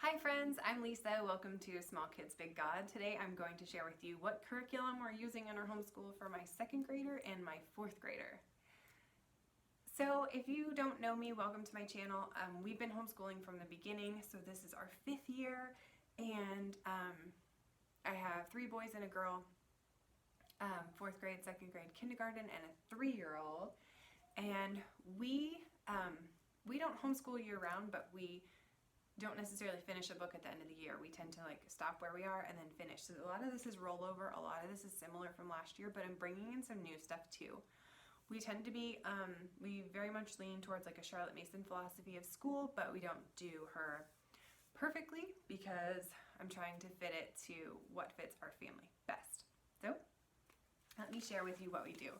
Hi friends, I'm Lisa. Welcome to Small Kids Big God. Today I'm going to share with you what curriculum we're using in our homeschool for my second grader and my fourth grader. So if you don't know me, welcome to my channel. We've been homeschooling from the beginning, so this is our 5th year, and I have 3 boys and a girl, 4th grade, 2nd grade, kindergarten, and a 3-year-old. And we don't homeschool year round, but we don't necessarily finish a book at the end of the year. We tend to stop where we are and then finish. So a lot of this is rollover, a lot of this is similar from last year, but I'm bringing in some new stuff too. We tend to be, we very much lean towards a Charlotte Mason philosophy of school, but we don't do her perfectly because I'm trying to fit it to what fits our family best. So let me share with you what we do.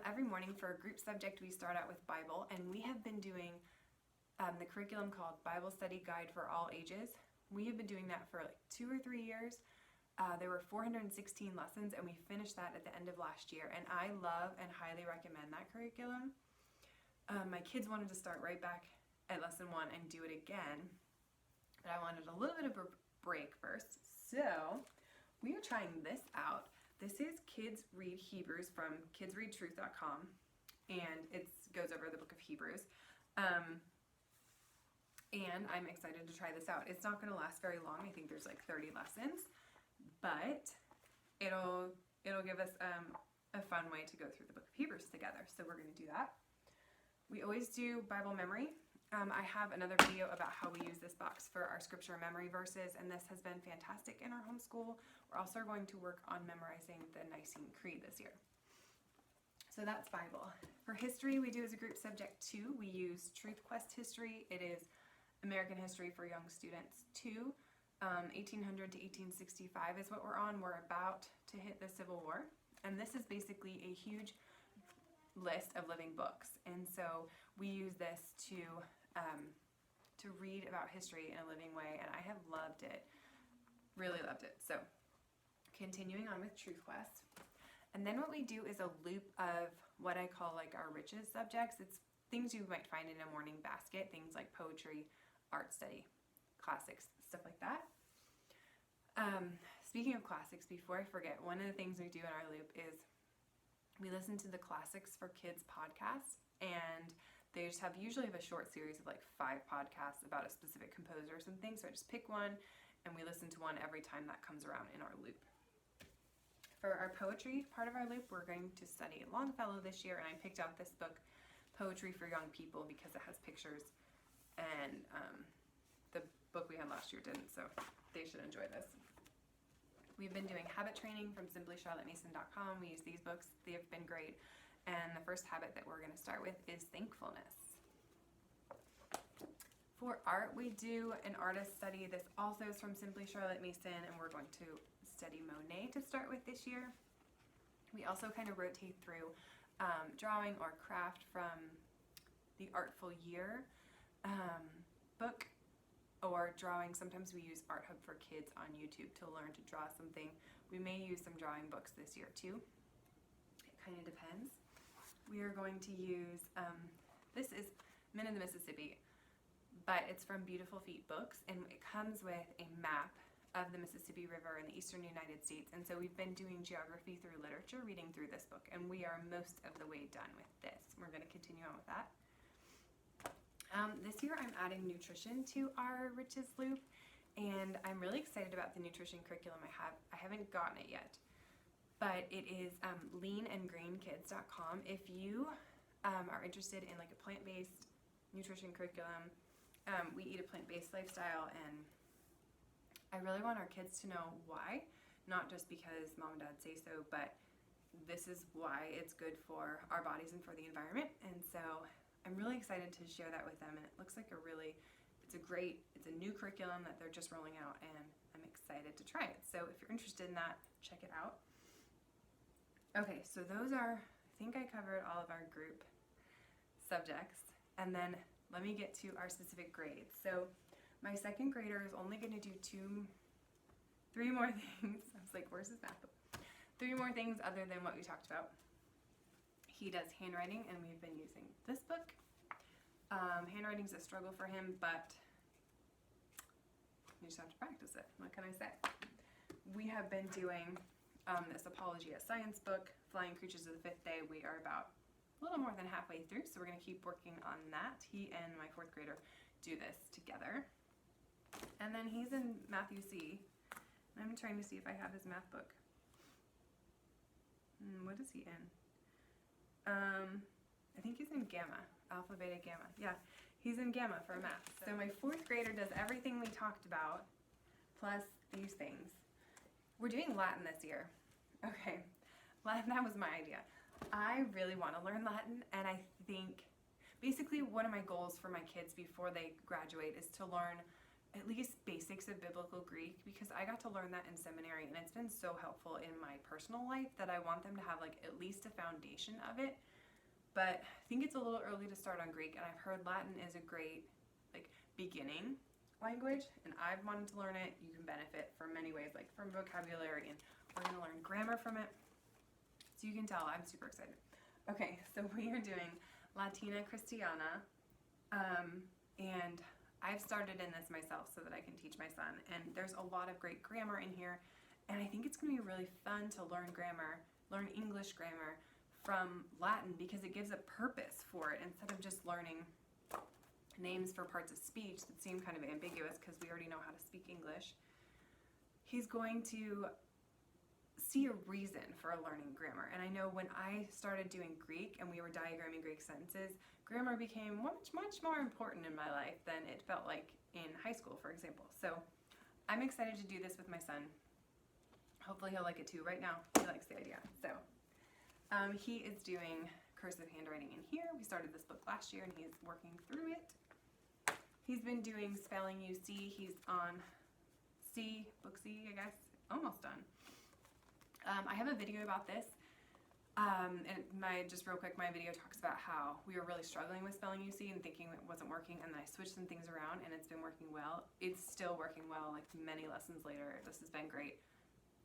Every morning for a group subject, we start out with Bible, and we have been doing the curriculum called Bible Study Guide for All Ages. We have been doing that for 2 or 3 years. There were 416 lessons, and we finished that at the end of last year, and I love and highly recommend that curriculum. My kids wanted to start right back at lesson 1 and do it again, but I wanted a little bit of a break first, so we are trying this out. This is Kids Read Hebrews from kidsreadtruth.com, and it goes over the book of Hebrews. And I'm excited to try this out. It's not going to last very long. I think there's 30 lessons, but it'll give us a fun way to go through the book of Hebrews together. So we're going to do that. We always do Bible memory. I have another video about how we use this box for our scripture memory verses, and this has been fantastic in our homeschool. We're also going to work on memorizing the Nicene Creed this year. So that's Bible. For history, we do as a group subject 2. We use Truth Quest history. It is American history for young students 2. 1800 to 1865 is what we're on. We're about to hit the Civil War, and this is basically a huge list of living books, and so we use this to read about history in a living way, and I have loved it, really loved it. So continuing on with Truth Quest, and then what we do is a loop of what I call our riches subjects. It's things you might find in a morning basket, things like poetry, art study, classics, stuff like that. Speaking of classics, before I forget, one of the things we do in our loop is we listen to the Classics for Kids podcast, and they just usually have a short series of 5 podcasts about a specific composer or something, so I just pick one, and we listen to one every time that comes around in our loop. For our poetry part of our loop, we're going to study Longfellow this year, and I picked out this book, Poetry for Young People, because it has pictures, and the book we had last year didn't, so they should enjoy this. We've been doing habit training from simplycharlottemason.com. We use these books. They have been great. And the first habit that we're going to start with is thankfulness. For art, we do an artist study. This also is from Simply Charlotte Mason, and we're going to study Monet to start with this year. We also kind of rotate through drawing or craft from the Artful Year book, or drawing. Sometimes we use Art Hub for Kids on YouTube to learn to draw something. We may use some drawing books this year too. It kind of depends. We are going to use, this is Men in the Mississippi, but it's from Beautiful Feet Books, and it comes with a map of the Mississippi River in the eastern United States. And so we've been doing geography through literature, reading through this book, and we are most of the way done with this. We're going to continue on with that. This year I'm adding nutrition to our Riches loop, and I'm really excited about the nutrition curriculum I have. I haven't gotten it yet, but it is leanandgrainkids.com. If you are interested in a plant-based nutrition curriculum, we eat a plant-based lifestyle, and I really want our kids to know why, not just because mom and dad say so, but this is why it's good for our bodies and for the environment. And so I'm really excited to share that with them, and it looks like it's a new curriculum that they're just rolling out, and I'm excited to try it. So if you're interested in that, check it out. Okay, so those are, I think I covered all of our group subjects, and then let me get to our specific grades. So my second grader is only going to do 3 more things. I was like, where's his math book? 3 more things other than what we talked about. He does handwriting, and we've been using this book. Handwriting's a struggle for him, but You just have to practice it. What can I say? We have been doing this Apologia Science book, Flying Creatures of the Fifth Day. We are about a little more than halfway through, so we're going to keep working on that. He and my fourth grader do this together. And then he's in Matthew C. I'm trying to see if I have his math book. What is he in? I think he's in Gamma, Alpha, Beta, Gamma. Yeah, he's in Gamma for math. So my fourth grader does everything we talked about, plus these things. We're doing Latin this year. Okay, Latin, that was my idea. I really want to learn Latin, and I think basically one of my goals for my kids before they graduate is to learn at least basics of biblical Greek, because I got to learn that in seminary, and it's been so helpful in my personal life that I want them to have like at least a foundation of it. But I think it's a little early to start on Greek, and I've heard Latin is a great like beginning language, and I've wanted to learn it. You can benefit from many ways, like from vocabulary, and we're going to learn grammar from it. So you can tell I'm super excited. Okay, so we are doing Latina Christiana, and I've started in this myself so that I can teach my son, and there's a lot of great grammar in here, and I think it's going to be really fun to learn grammar, learn English grammar from Latin, because it gives a purpose for it instead of just learning names for parts of speech that seem kind of ambiguous because we already know how to speak English. He's going to see a reason for learning grammar. And I know when I started doing Greek and we were diagramming Greek sentences, grammar became much more important in my life than it felt like in high school, for example. So I'm excited to do this with my son. Hopefully he'll like it too. Right now, he likes the idea. So he is doing cursive handwriting in here. We started this book last year and he's working through it. He's been doing spelling UC. He's on C, book C, I guess, almost done. I have a video about this, and just real quick, my video talks about how we were really struggling with spelling UC and thinking it wasn't working, and then I switched some things around and it's been working well. It's still working well, like many lessons later. This has been great.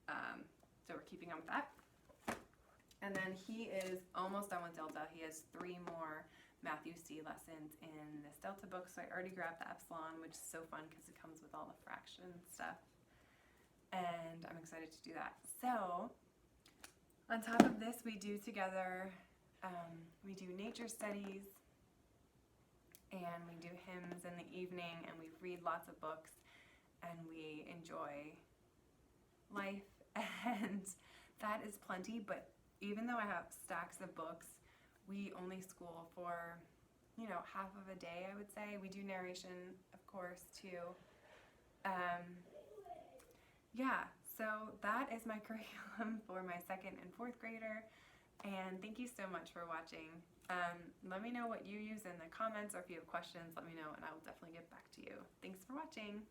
So we're keeping on with that. And then he is almost done with Delta. He has 3 more Matthew C lessons in this Delta book, so I already grabbed the Epsilon, which is so fun because it comes with all the fraction stuff, and I'm excited to do that. So on top of this, we do together, we do nature studies, and we do hymns in the evening, and we read lots of books, and we enjoy life, and that is plenty. But even though I have stacks of books, we only school for, half of a day, I would say. We do narration, of course, too. Yeah, so that is my curriculum for my 2nd and 4th grader, and thank you so much for watching. Let me know what you use in the comments, or if you have questions, let me know, and I will definitely get back to you. Thanks for watching.